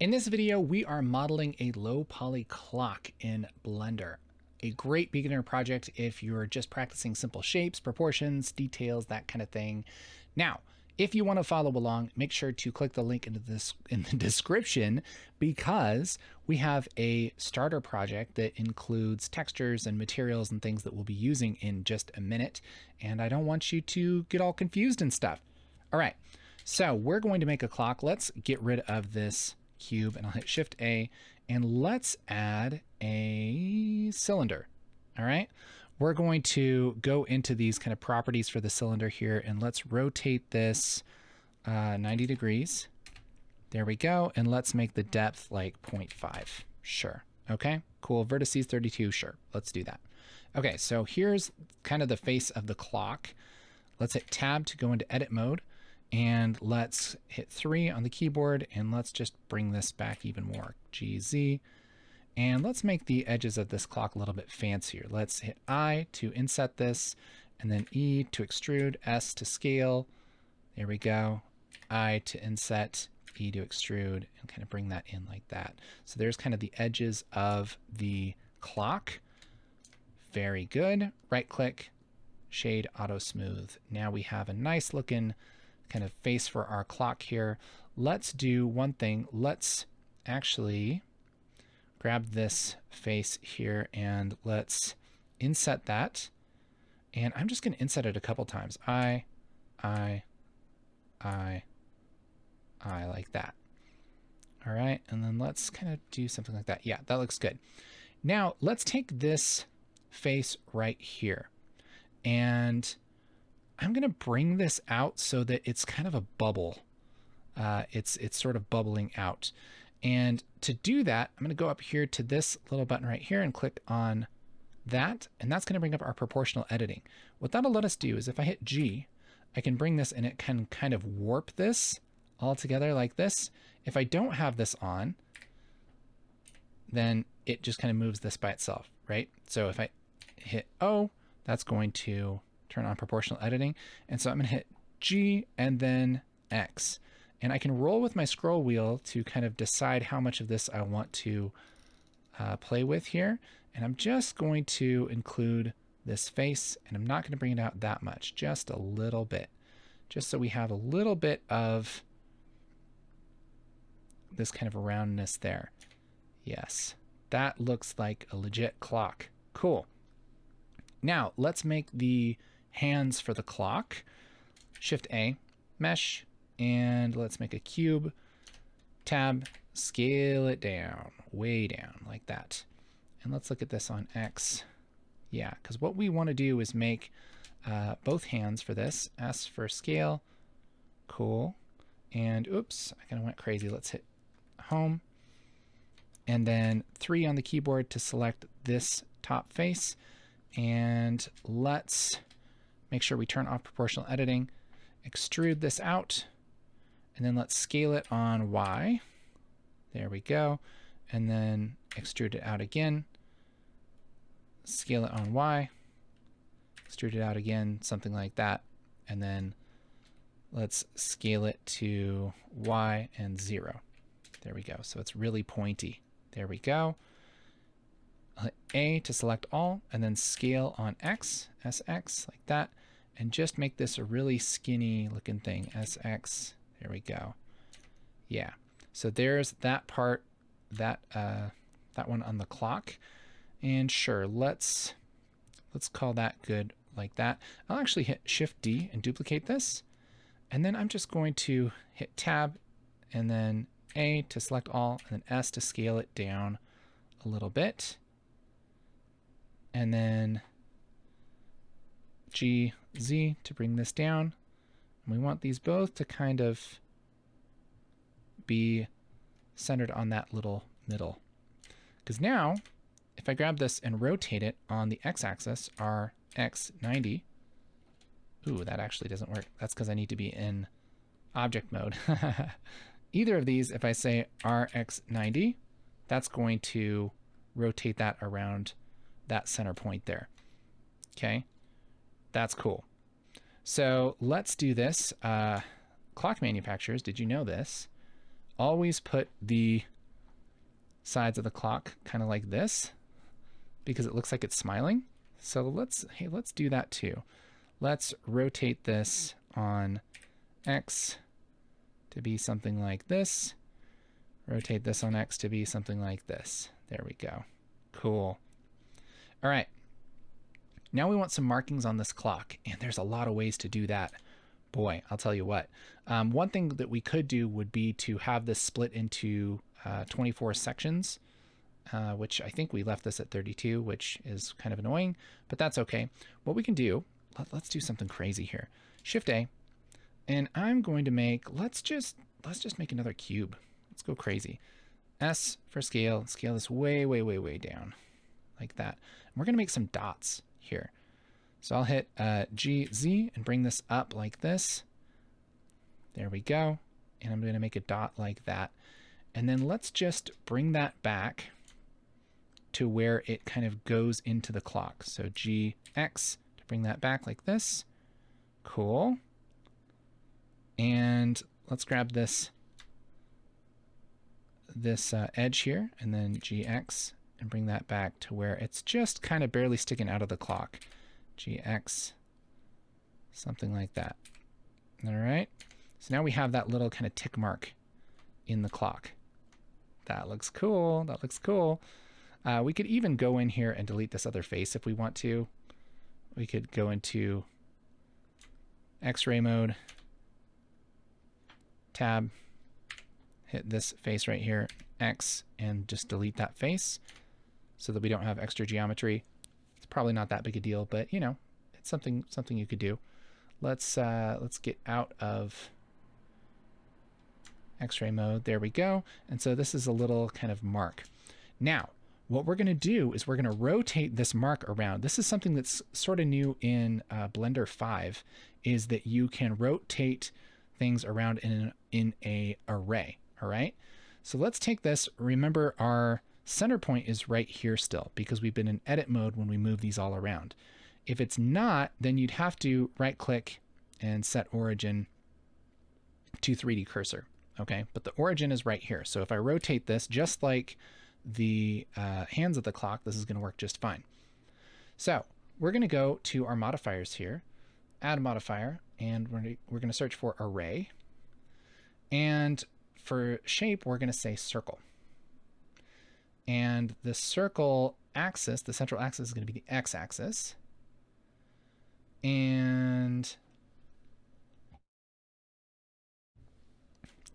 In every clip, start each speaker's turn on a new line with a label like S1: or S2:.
S1: In this video, we are modeling a low poly clock in Blender. A great beginner project if you're just practicing simple shapes, proportions, details, that kind of thing. Now, if you want to follow along, make sure to click the link in the description because we have a starter project that includes textures and materials and things that we'll be using in just a minute. And I don't want you to get all confused and stuff. All right, so we're going to make a clock. Let's get rid of this cube and I'll hit Shift A and let's add a cylinder. All right, we're going to go into these kind of properties for the cylinder here and let's rotate this 90 degrees. There we go. And let's make the depth like 0.5. Sure. Okay, cool. Vertices 32. Sure. Let's do that. Okay, so here's kind of the face of the clock. Let's hit Tab to go into edit mode. And let's hit 3 on the keyboard and let's just bring this back even more. GZ. And let's make the edges of this clock a little bit fancier. Let's hit I to inset this and then E to extrude, S to scale. There we go. I to inset, E to extrude, and kind of bring that in like that. So there's kind of the edges of the clock. Very good. Right click, shade auto smooth. Now we have a nice looking kind of face for our clock here. Let's do one thing. Let's actually grab this face here and let's inset that. And I'm just going to inset it a couple times. I, like that. All right. And then let's kind of do something like that. Yeah, that looks good. Now let's take this face right here and I'm going to bring this out so that it's kind of a bubble. It's sort of bubbling out. And to do that, I'm going to go up here to this little button right here and click on that. And that's going to bring up our proportional editing. What that'll let us do is if I hit G, I can bring this and it can kind of warp this all together like this. If I don't have this on, then it just kind of moves this by itself, right? So if I hit O, that's going to turn on proportional editing. And so I'm going to hit G and then X. And I can roll with my scroll wheel to kind of decide how much of this I want to play with here. And I'm just going to include this face and I'm not going to bring it out that much, just a little bit, just so we have a little bit of this kind of roundness there. Yes, that looks like a legit clock. Cool. Now let's make the hands for the clock. Shift A, mesh, and let's make a cube. Tab, scale it down, way down like that. And let's look at this on X. Yeah, because what we want to do is make both hands for this. S for scale. Cool. And oops, I kind of went crazy. Let's hit home. And then 3 on the keyboard to select this top face. And let's make sure we turn off proportional editing, extrude this out, and then let's scale it on Y. There we go. And then extrude it out again, scale it on Y, extrude it out again, something like that. And then let's scale it to Y and 0. There we go. So it's really pointy. There we go. Hit A to select all and then scale on X, SX, like that. And just make this a really skinny looking thing, SX. There we go. Yeah. So there's that part, that one on the clock. And sure, let's call that good like that. I'll actually hit Shift D and duplicate this. And then I'm just going to hit Tab and then A to select all and then S to scale it down a little bit. And then G, Z to bring this down. And we want these both to kind of be centered on that little middle. Because now, if I grab this and rotate it on the x-axis, RX90, ooh, that actually doesn't work. That's because I need to be in object mode. Either of these, if I say RX90, that's going to rotate that around that center point there. Okay, that's cool. So let's do this. Clock manufacturers, did you know this, always put the sides of the clock kind of like this because it looks like it's smiling. So let's do that too. Let's rotate this on X to be something like this. Rotate this on X to be something like this. There we go. Cool. All right. Now we want some markings on this clock, and there's a lot of ways to do that. Boy, I'll tell you what. One thing that we could do would be to have this split into 24 sections, which I think we left this at 32, which is kind of annoying, but that's okay. What we can do, let's do something crazy here. Shift A, and I'm going to make, let's just make another cube. Let's go crazy. S for scale. Scale this way, way, way, way down, like that. And we're going to make some dots here. So I'll hit G, Z, and bring this up like this. There we go. And I'm going to make a dot like that. And then let's just bring that back to where it kind of goes into the clock. So GX to bring that back like this. Cool. And let's grab this edge here, and then GX, and bring that back to where it's just kind of barely sticking out of the clock. GX, something like that. All right. So now we have that little kind of tick mark in the clock. That looks cool. That looks cool. We could even go in here and delete this other face if we want to. We could go into X-ray mode, tab, hit this face right here, X, and just delete that face so that we don't have extra geometry. It's probably not that big a deal, but you know, it's something you could do. Let's get out of X-ray mode. There we go. And so this is a little kind of mark. Now, what we're going to do is we're going to rotate this mark around. This is something that's sort of new in Blender 5, is that you can rotate things around in a array. All right. So let's take this. Remember, our center point is right here still because we've been in edit mode when we move these all around. If it's not, then you'd have to right click and set origin to 3D cursor. Okay. But the origin is right here. So if I rotate this, just like the hands of the clock, this is going to work just fine. So we're going to go to our modifiers here, add modifier, and we're going to search for array. And for shape, we're going to say circle. And the circle axis, the central axis, is going to be the x-axis. And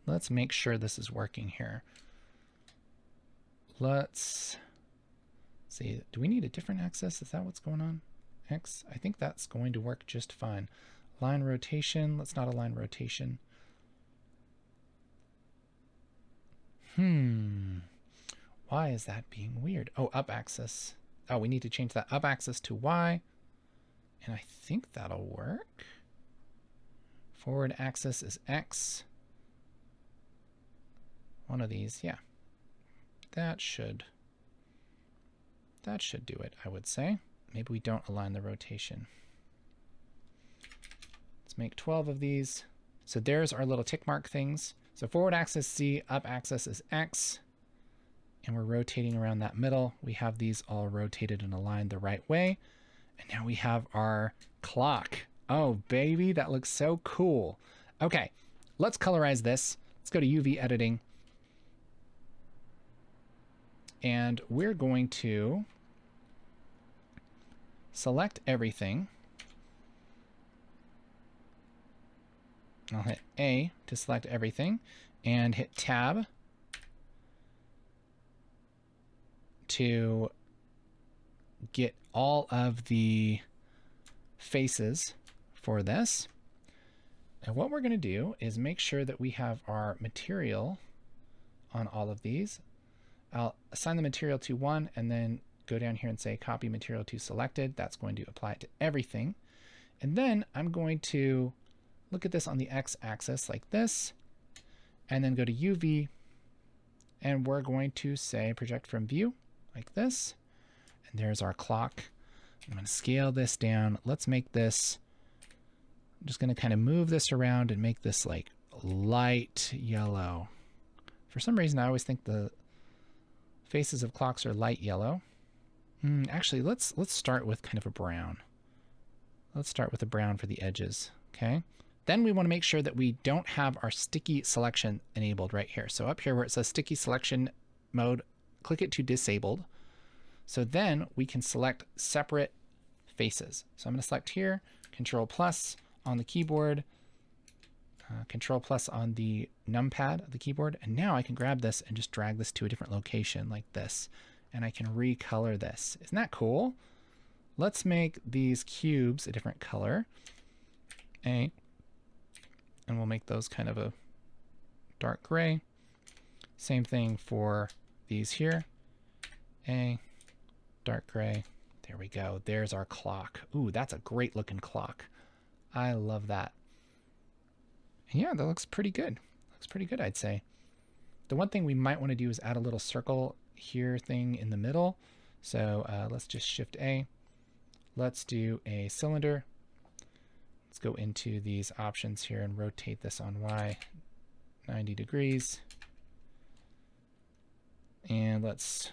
S1: let's make sure this is working here. Let's see, do we need a different axis? Is that what's going on? X, I think that's going to work just fine. Line rotation, let's not align rotation. Why is that being weird? Oh, up axis. Oh, we need to change that up axis to Y. And I think that'll work. Forward axis is X. One of these, yeah. That should do it, I would say. Maybe we don't align the rotation. Let's make 12 of these. So there's our little tick mark things. So forward axis Z, up axis is X, and we're rotating around that middle. We have these all rotated and aligned the right way. And now we have our clock. Oh, baby, that looks so cool. Okay, let's colorize this. Let's go to UV editing. And we're going to select everything. I'll hit A to select everything and hit Tab to get all of the faces for this. And what we're going to do is make sure that we have our material on all of these. I'll assign the material to 1 and then go down here and say copy material to selected. That's going to apply it to everything. And then I'm going to look at this on the x-axis like this, and then go to UV, and we're going to say project from view like this. And there's our clock. I'm going to scale this down. Let's make this, I'm just going to kind of move this around and make this like light yellow. For some reason, I always think the faces of clocks are light yellow. Actually, let's start with kind of a brown. Let's start with a brown for the edges, okay? Then we want to make sure that we don't have our sticky selection enabled right here. So up here where it says sticky selection mode, click it to disabled. So then we can select separate faces. So I'm going to select here, Control plus on the keyboard, Control plus on the numpad of the keyboard. And now I can grab this and just drag this to a different location like this. And I can recolor this. Isn't that cool? Let's make these cubes a different color. And we'll make those kind of a dark gray. Same thing for these here. Dark gray. There we go. There's our clock. Ooh, that's a great looking clock. I love that. And yeah, that looks pretty good. Looks pretty good, I'd say. The one thing we might want to do is add a little circle here thing in the middle. So let's just Shift A. Let's do a cylinder. Let's go into these options here and rotate this on Y 90 degrees. And let's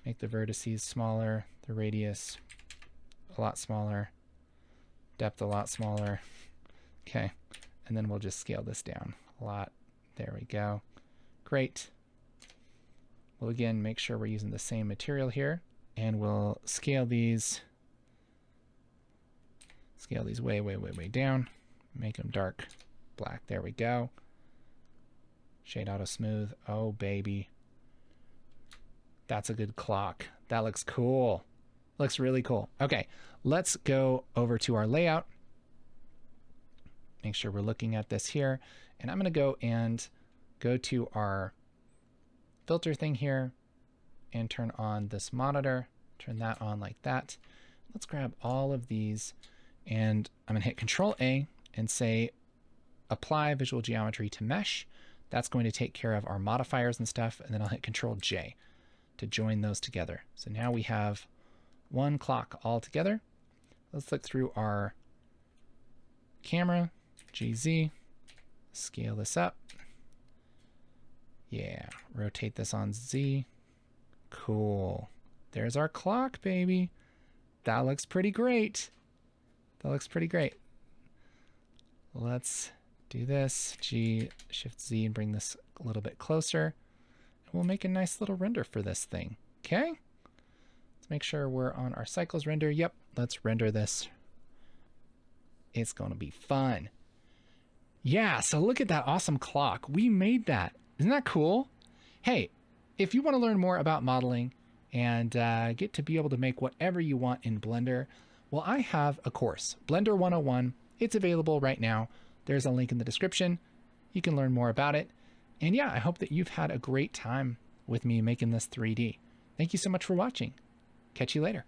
S1: make the vertices smaller, the radius a lot smaller, depth a lot smaller. Okay, and then we'll just scale this down a lot. There we go. Great. We'll again make sure we're using the same material here, and we'll scale these way, way, way, way down. Make them dark black. There we go. Shade auto smooth. Oh, baby. That's a good clock. That looks cool. Looks really cool. Okay, let's go over to our layout. Make sure we're looking at this here. And I'm going to go to our filter thing here and turn on this monitor. Turn that on like that. Let's grab all of these and I'm going to hit Control A and say apply visual geometry to mesh. That's going to take care of our modifiers and stuff. And then I'll hit Control J to join those together. So now we have one clock all together. Let's look through our camera, GZ, scale this up. Yeah, rotate this on Z. Cool. There's our clock, baby. That looks pretty great. That looks pretty great. Let's do this. G, Shift Z and bring this a little bit closer. And we'll make a nice little render for this thing. Okay? Let's make sure we're on our cycles render. Yep, let's render this. It's going to be fun. Yeah, so look at that awesome clock. We made that. Isn't that cool? Hey, if you want to learn more about modeling and get to be able to make whatever you want in Blender, well, I have a course, Blender 101. It's available right now. There's a link in the description. You can learn more about it. And yeah, I hope that you've had a great time with me making this 3D. Thank you so much for watching. Catch you later.